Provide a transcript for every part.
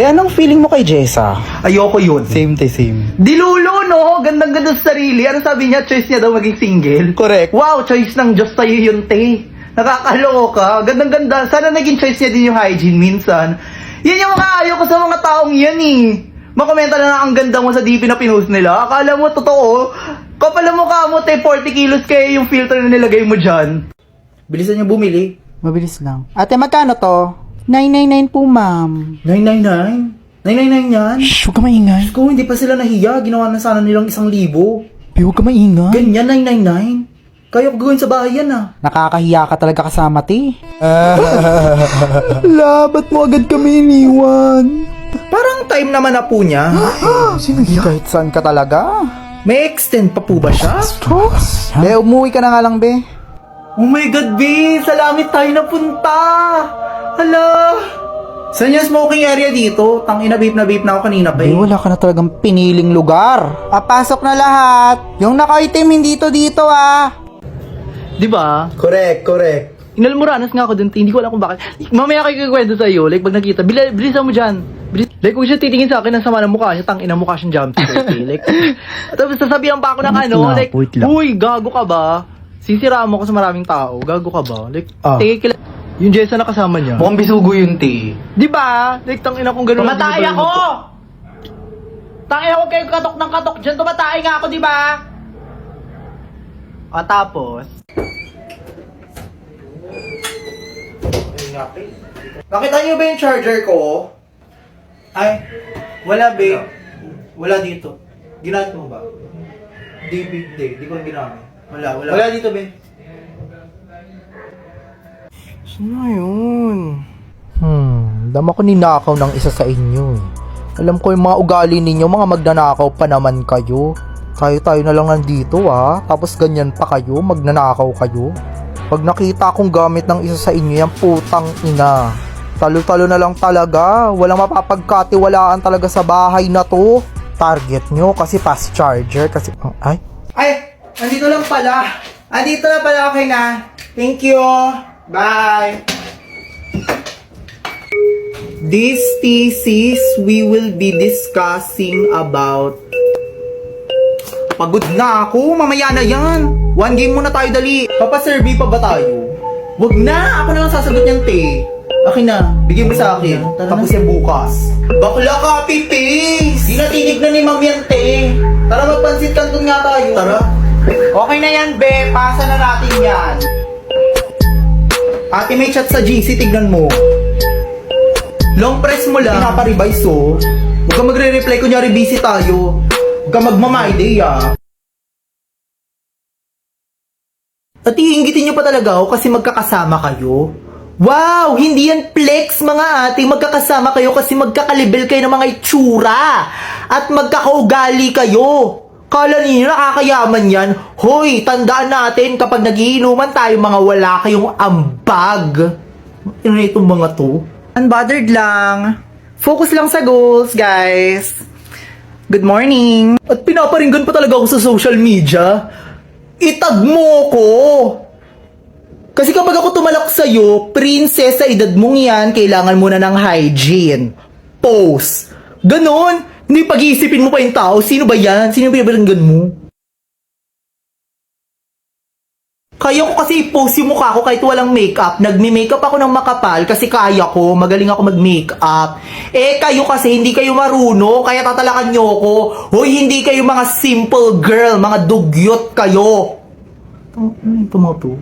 Be, anong feeling mo kay Jessa? Ayoko yun. Same to same. Dilulo, no? Gandang-ganda sa sarili. Ano sabi niya? Choice niya daw maging single. Correct. Wow, choice ng Diyos sa'yo yun, te. Nakakaloka. Gandang-ganda. Sana naging choice niya din yung hygiene minsan. Yan yung mga ayaw ko sa mga taong yan, eh. Makomenta na ang ganda mo sa DP na pinost nila. Akala mo, totoo. Kapal ang mukha mo, te. 40 kilos kaya yung filter na nilagay mo dyan. Bilisan niyo bumili. Mabilis lang. Ate, magkano to? 999 po, ma'am. 999? 999 yan? Shh, huwag ka maingay. Kung hindi pa sila nahiya, ginawa na sana nilang 1,000. Be, huwag ka maingay. Ganyan, 999? Kaya ko gawin sa bahay yan, ah. Nakakahiya ka talaga kasama, te. Ba't mo agad kami iniwan? Parang time naman na po niya. Sino yan? Kahit saan ka talaga. May extend pa po ba siya? Be, umuwi ka na nga lang, be. Oh my God, B! Salamit tayo napunta! Hala! Saan yung smoking area dito? Tangina, vape na ako kanina pa Be, eh. wala ka na talagang piniling lugar. Papasok na lahat. Yung naka-item hindi dito, ah. Diba? Correct. Inalmuranas nga ako dun, hindi ko alam kung bakit. Mamaya kayo kikwento sa'yo, like pag nakita, bilisan mo dyan. Like kung siya titingin sa akin, ang sama ng mukha niya, tangina mukha siyang jumpsuit. Like, tapos sasabihan pa ako ng ano, like, uy, gago ka ba? Sisiraan mo ko sa maraming tao, gago ka ba? Like, yung Jessa na kasama niya. Mukhang bisugo yun, te. Di ba? Like, tangina kung gano'n. Tumatay ako! Tangina, huwag kayo katok ng katok dyan. Tumatay nga ako, di ba? O tapos, nakita niyo ba yung charger ko? Ay, wala ba? Wala dito. Ginamit mo ba? Di ko ginamit. Wala dito, Ben. Sino yun? Dama ko ninakaw ng isa sa inyo. Alam ko yung mga ugali ninyo, mga magnanakaw pa naman kayo. Tayo na lang nandito, tapos ganyan pa kayo, magnanakaw kayo. Pag nakita akong gamit ng isa sa inyo, yan putang ina. Talo-talo na lang talaga. Walang mapapagkatiwalaan talaga sa bahay na to. Target nyo kasi fast charger. Kasi, ay, Andito lang pala. Andito na pala, okay na. Thank you. Bye. This thesis we will be discussing about... Pagod na ako, mamaya na yan. One game muna tayo, dali. Papasurvey pa ba tayo? Wag na, ako na lang sasagot niyan, te. Akin na, bigyan mo sa akin. Tapos yan bukas. Bakla copy paste! Di na tinignan ni ma'am yan, te. Tara, magpansit kanton nga tayo. Tara. Okay na yan, be. Pasa na natin yan. Ate, may chat sa GC, tignan mo. Long press mo lang. Pinapa-revise, oh. Huwag ka magre-reply, kunyari busy tayo. Huwag ka magmama-idea, At iinggitin nyo pa talaga ako kasi magkakasama kayo. Wow! Hindi yan flex, mga ate. Magkakasama kayo kasi magkakalibel kayo ng mga itsura. At magkakaugali kayo. Kala ninyo nakakayaman yan? Hoy, tandaan natin kapag nagiinuman tayo, mga wala kayong ambag. Ano na itong mga to? Unbothered lang. Focus lang sa goals, guys. Good morning. At pinaparinggan pa talaga ako sa social media. Itag mo ko. Kasi kapag ako tumalak sa'yo, princess sa edad mong yan, kailangan mo na ng hygiene. Pose. Ganon. Hindi pag-iisipin mo pa yung tao. Sino ba yan? Sino ba yung mo? Kaya ko kasi i-post yung mukha ko kahit walang makeup. Nagme-makeup ako ng makapal kasi kaya ko. Magaling ako mag-makeup. Eh, kayo kasi hindi kayo marunong. Kaya tatalakan nyo ako. Hoy, hindi kayo mga simple girl. Mga dugyot kayo. Ano mga to?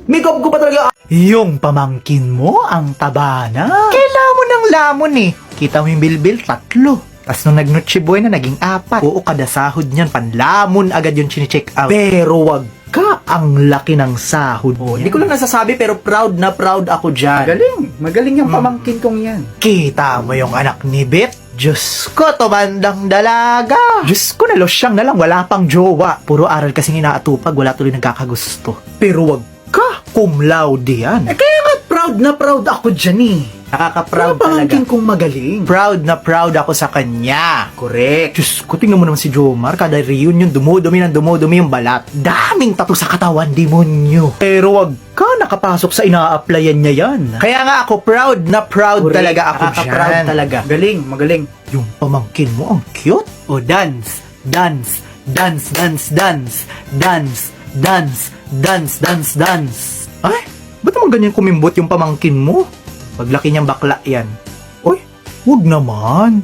Makeup ko pa talaga. Yung pamangkin mo, ang taba na. Kailangan ng lamon eh. Kita mo yung bilbil, 3. Tapos nung nag-Noche Buena, naging 4. Oo, kada sahod niyan, panlamon agad yung chine-check out. Pero wag ka, ang laki ng sahod niya. Hindi ko lang nasasabi pero proud na proud ako dyan. Magaling yung pamangkin kong yan. Kita mo yung anak ni Bet? Diyos ko, tumandang dalaga. Diyos ko, nalosyang na lang, wala pang jowa. Puro aral kasing inaatupag, wala tuloy nagkakagusto. Pero wag ka, cum laude yan. Kaya nga proud na proud ako dyan eh. Nakaka-proud talaga. Pamangkin kong magaling. Proud na proud ako sa kanya. Correct. Diyos ko, tingnan mo naman si Jomar. Kada reunion, dumudumi yung balat. Daming tattoo sa katawan, demonyo. Pero wag ka nakapasok sa ina-applyan niya yan. Kaya nga ako, proud na proud Correct. talaga ako Nakaka-proud dyan. talaga. Galing, magaling. Yung pamangkin mo, ang cute. O, dance, dance, dance, dance, dance, dance, dance, dance, dance, dance. Ay, ba't naman ganyan kumimbot yung pamangkin mo? Paglaki niyang bakla yan. Uy, wag naman.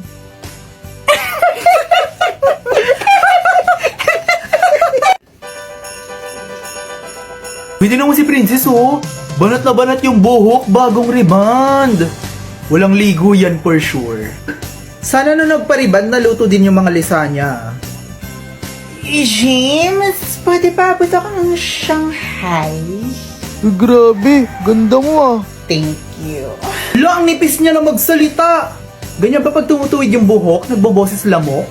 Pwede naman si Princess, oh. Banat na banat yung buhok, bagong reband. Walang ligo yan for sure. Sana nung nagpariband, naluto din yung mga lisanya. James, pwede pa abot ako ng Shanghai? Grabe, ganda mo ah. Thank you. Lo, ang nipis niya na magsalita. Ganyan ba pag tumutuwid yung buhok, nagboboses lamok?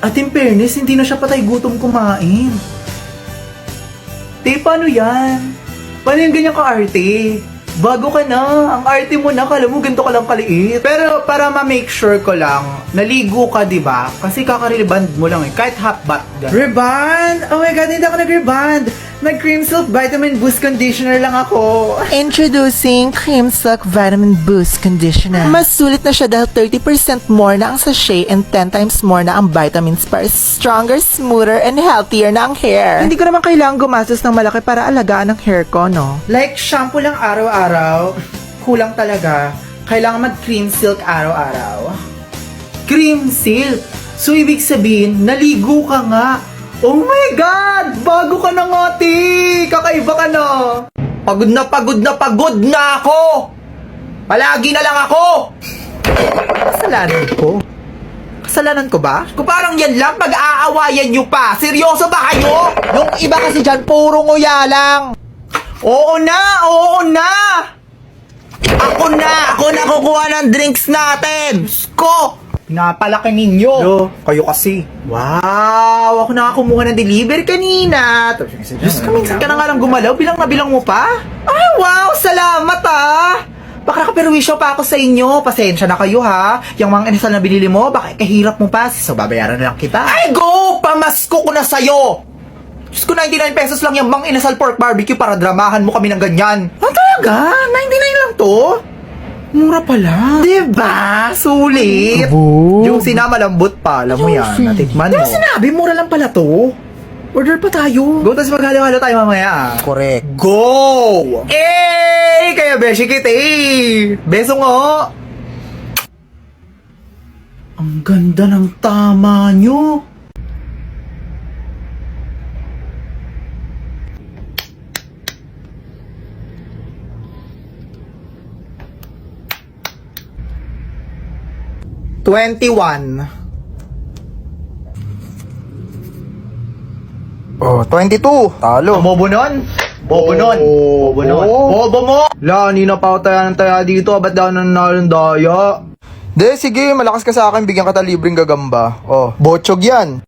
At in fairness, hindi na siya patay gutom kumain. Te, paano yan? Paano yung ganyan ka-arte? Bago ka na, ang arte mo na, kala mo ganito ka lang kaliit. Pero para ma-make sure ko lang, naligo ka, di ba? Kasi kakareliband mo lang eh, kahit half bath. Reband? Oh my God, hindi ako nag-reband. Nag-Cream Silk Vitamin Boost Conditioner lang ako. Introducing Cream Silk Vitamin Boost Conditioner. Mas sulit na siya dahil 30% more na ang sachet and 10 times more na ang vitamins para stronger, smoother, and healthier na ang hair. Hindi ko naman kailangan gumastos ng malaki para alagaan ang hair ko, no? Like, shampoo lang araw-araw, kulang talaga. Kailangan mag-cream silk araw-araw. Cream silk? So, ibig sabihin, naligo ka nga. Oh my God! Bago ka na nga, ti! Kakaiba ka na! Pagod na pagod na pagod na ako! Palagi na lang ako! Kasalanan ko. Kasalanan ko ba? Kung parang yan lang, pag-aawayan nyo pa! Seryoso ba kayo? Yung iba kasi dyan, puro nguya lang. Oo na! Oo na! Ako na kukuha ng drinks natin! Diyos ko! Pinapalaki ninyo. Yo, kayo kasi. Wow! Ako nakakumuha ng delivery kanina. Diyos ko, minsan ka na nga lang gumalaw. Bilang na bilang mo pa? Ay, wow! Salamat ah! Baka nakaperwisyo pa ako sa inyo. Pasensya na kayo ha. Yung mga inasal na binili mo, baka kahirap mo pa. So, babayaran na lang kita. Ay, go! Pamasko ko na sa'yo! Diyos ko, 99 pesos lang yung mang inasal pork barbecue para dramahan mo kami ng ganyan. Ah, talaga? 99 lang to? Mura pala. Diba? Sulit. Abo. Yung sinama-lambot pa, alam mo yan. Natikman mo. Diba sinabi, mura lang pala to? Order pa tayo. Go, tapos maghalo-halo tayo mamaya. Correct. Go! Eh! Kaya beshi kita eh! Beso nga! Ang ganda ng tama nyo! Oh, 22. Talo. Bobo nun? Bobo nun? Bobo nun? Bobo mo! La, na pa ako taya ng taya dito. Ba't daw nanalo ng daya? De, sige, malakas ka sa akin. Bigyan ka ta libreng gagamba. Oh, botsog yan.